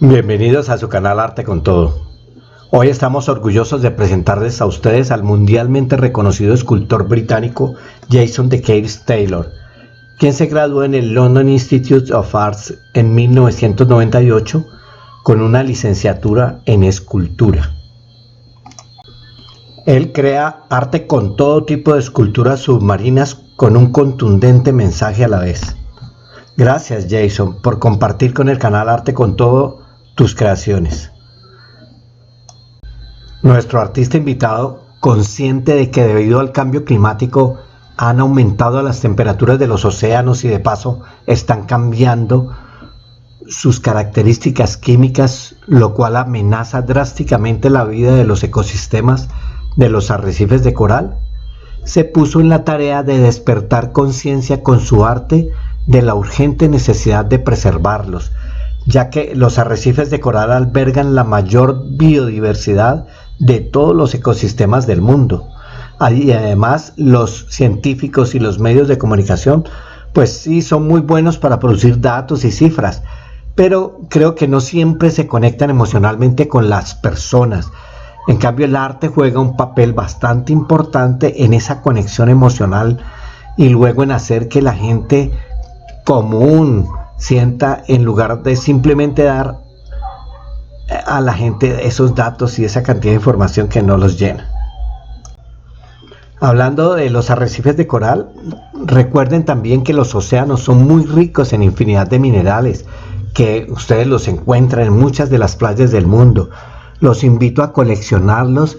Bienvenidos a su canal Arte con Todo. Hoy estamos orgullosos de presentarles a ustedes al mundialmente reconocido escultor británico Jason de Cales Taylor, quien se graduó en el London Institute of Arts en 1998 con una licenciatura en escultura. Él crea arte con todo tipo de esculturas submarinas con un contundente mensaje a la vez. Gracias, Jason, por compartir con el canal Arte con Todo tus creaciones. Nuestro artista invitado, consciente de que debido al cambio climático han aumentado las temperaturas de los océanos y de paso están cambiando sus características químicas, lo cual amenaza drásticamente la vida de los ecosistemas de los arrecifes de coral, se puso en la tarea de despertar conciencia con su arte de la urgente necesidad de preservarlos, ya que los arrecifes de coral albergan la mayor biodiversidad de todos los ecosistemas del mundo. Y además los científicos y los medios de comunicación pues sí son muy buenos para producir datos y cifras, pero creo que no siempre se conectan emocionalmente con las personas. En cambio, el arte juega un papel bastante importante en esa conexión emocional y luego en hacer que la gente común sienta, en lugar de simplemente dar a la gente esos datos y esa cantidad de información que no los llena. Hablando de los arrecifes de coral, recuerden también que los océanos son muy ricos en infinidad de minerales, que ustedes los encuentran en muchas de las playas del mundo. Los invito a coleccionarlos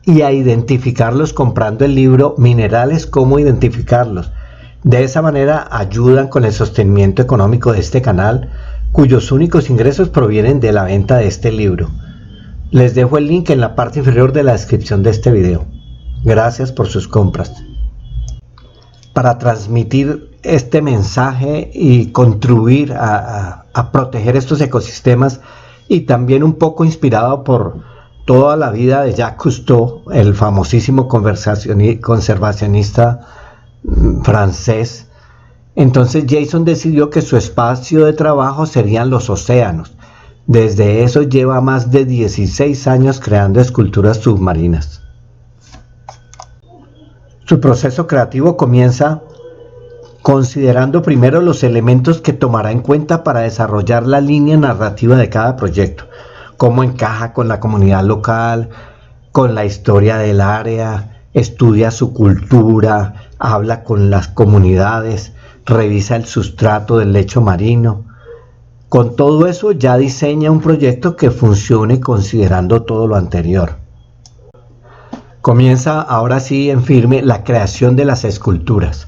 y a identificarlos comprando el libro Minerales, cómo identificarlos. De esa manera ayudan con el sostenimiento económico de este canal, cuyos únicos ingresos provienen de la venta de este libro. Les dejo el link en la parte inferior de la descripción de este video. Gracias por sus compras. Para transmitir este mensaje y contribuir a proteger estos ecosistemas, y también un poco inspirado por toda la vida de Jacques Cousteau, el famosísimo conservacionista francés. Entonces Jason decidió que su espacio de trabajo serían los océanos. Desde eso lleva más de 16 años creando esculturas submarinas. Su proceso creativo comienza considerando primero los elementos que tomará en cuenta para desarrollar la línea narrativa de cada proyecto, cómo encaja con la comunidad local, con la historia del área, estudia su cultura, habla con las comunidades, revisa el sustrato del lecho marino. Con todo eso ya diseña un proyecto que funcione considerando todo lo anterior. Comienza ahora sí en firme la creación de las esculturas.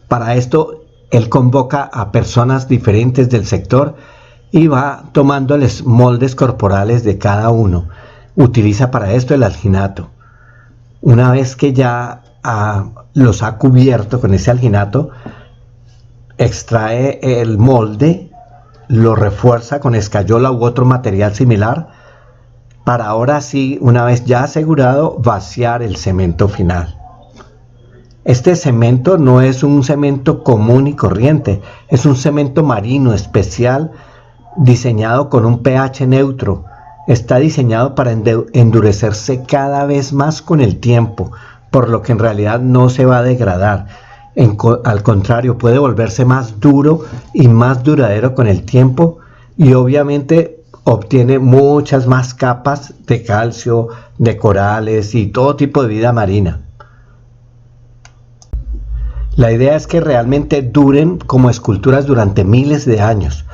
Para esto él convoca a personas diferentes del sector y va tomándoles moldes corporales de cada uno. Utiliza para esto el alginato. Una vez que ya los ha cubierto con ese alginato, extrae el molde, lo refuerza con escayola u otro material similar, para ahora sí, una vez ya asegurado, vaciar el cemento final. Este cemento no es un cemento común y corriente, es un cemento marino especial diseñado con un pH neutro. Está diseñado para endurecerse cada vez más con el tiempo, por lo que en realidad no se va a degradar. Al contrario, puede volverse más duro y más duradero con el tiempo y obviamente obtiene muchas más capas de calcio, de corales y todo tipo de vida marina. La idea es que realmente duren como esculturas durante miles de años,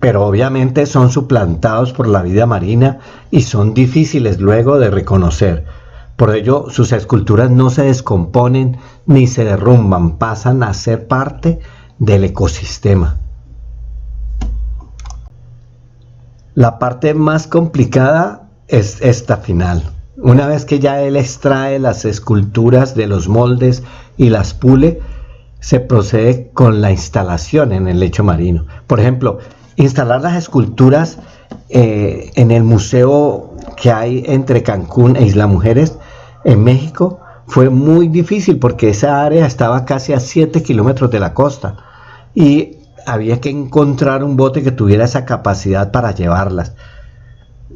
pero obviamente son suplantados por la vida marina y son difíciles luego de reconocer. Por ello, sus esculturas no se descomponen ni se derrumban, pasan a ser parte del ecosistema. La parte más complicada es esta final. Una vez que ya él extrae las esculturas de los moldes y las pule, se procede con la instalación en el lecho marino. Por ejemplo, instalar las esculturas en el museo que hay entre Cancún e Isla Mujeres en México fue muy difícil porque esa área estaba casi a 7 kilómetros de la costa y había que encontrar un bote que tuviera esa capacidad para llevarlas.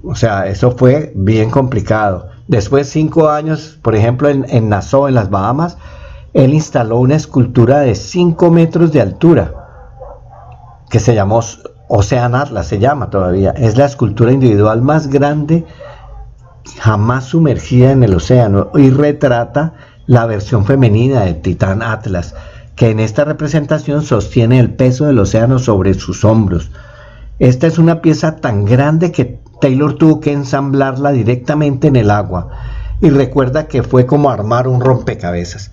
O sea, eso fue bien complicado. Después, 5 años, por ejemplo, en Nassau, en las Bahamas, él instaló una escultura de 5 metros de altura, que se llamó Ocean Atlas, se llama todavía. Es la escultura individual más grande jamás sumergida en el océano y retrata la versión femenina del Titán Atlas, que en esta representación sostiene el peso del océano sobre sus hombros. Esta es una pieza tan grande que Taylor tuvo que ensamblarla directamente en el agua, y recuerda que fue como armar un rompecabezas.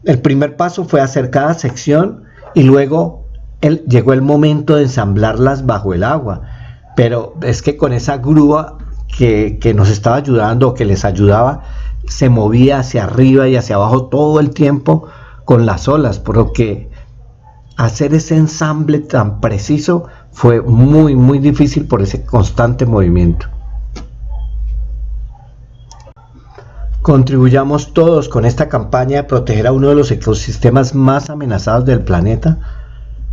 El primer paso fue hacer cada sección y luego llegó el momento de ensamblarlas bajo el agua, pero es que con esa grúa que nos estaba ayudando, o que les ayudaba, se movía hacia arriba y hacia abajo todo el tiempo con las olas, por lo que hacer ese ensamble tan preciso fue muy difícil por ese constante movimiento. Contribuyamos todos con esta campaña de proteger a uno de los ecosistemas más amenazados del planeta,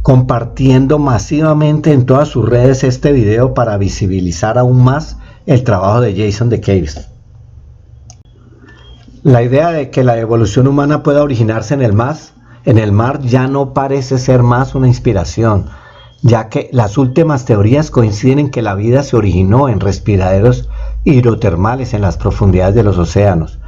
compartiendo masivamente en todas sus redes este video para visibilizar aún más el trabajo de Jason de Caves. La idea de que la evolución humana pueda originarse en el mar ya no parece ser más una inspiración, ya que las últimas teorías coinciden en que la vida se originó en respiraderos hidrotermales en las profundidades de los océanos.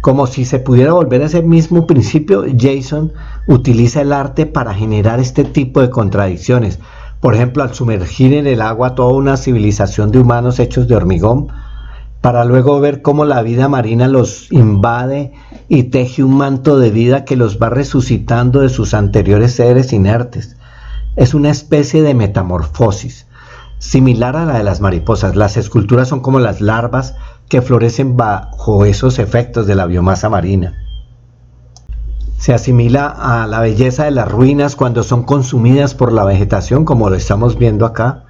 Como si se pudiera volver a ese mismo principio, Jason utiliza el arte para generar este tipo de contradicciones. Por ejemplo, al sumergir en el agua toda una civilización de humanos hechos de hormigón, para luego ver cómo la vida marina los invade y teje un manto de vida que los va resucitando de sus anteriores seres inertes. Es una especie de metamorfosis, similar a la de las mariposas. Las esculturas son como las larvas que florecen bajo esos efectos de la biomasa marina. Se asimila a la belleza de las ruinas cuando son consumidas por la vegetación, como lo estamos viendo acá.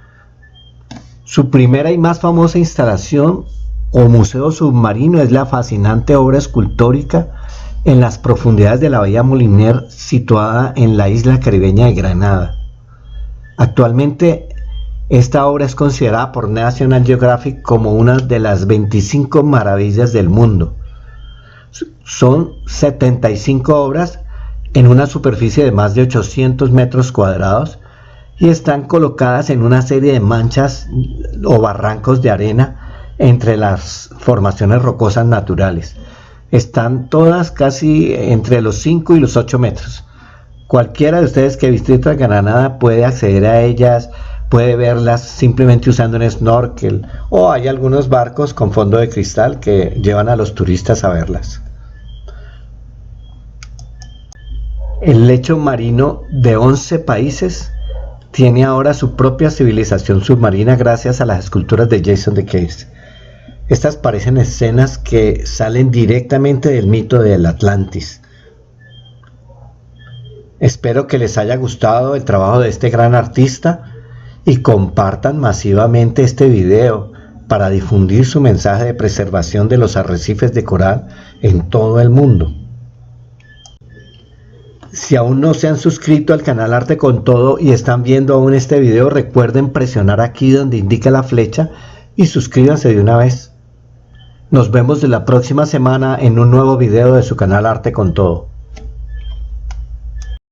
Su primera y más famosa instalación o museo submarino es la fascinante obra escultórica en las profundidades de la bahía Moliner, situada en la isla caribeña de Granada. Actualmente, esta obra es considerada por National Geographic como una de las 25 maravillas del mundo. Son 75 obras en una superficie de más de 800 metros cuadrados y están colocadas en una serie de manchas o barrancos de arena entre las formaciones rocosas naturales. Están todas casi entre los 5 y los 8 metros. Cualquiera de ustedes que visite Granada puede acceder a ellas, puede verlas simplemente usando un snorkel, o hay algunos barcos con fondo de cristal que llevan a los turistas a verlas. El lecho marino de 11 países tiene ahora su propia civilización submarina gracias a las esculturas de Jason de Caves. Estas parecen escenas que salen directamente del mito del Atlantis. Espero que les haya gustado el trabajo de este gran artista y compartan masivamente este video para difundir su mensaje de preservación de los arrecifes de coral en todo el mundo. Si aún no se han suscrito al canal Arte con Todo y están viendo aún este video, recuerden presionar aquí donde indica la flecha y suscríbanse de una vez. Nos vemos la próxima semana en un nuevo video de su canal Arte con Todo.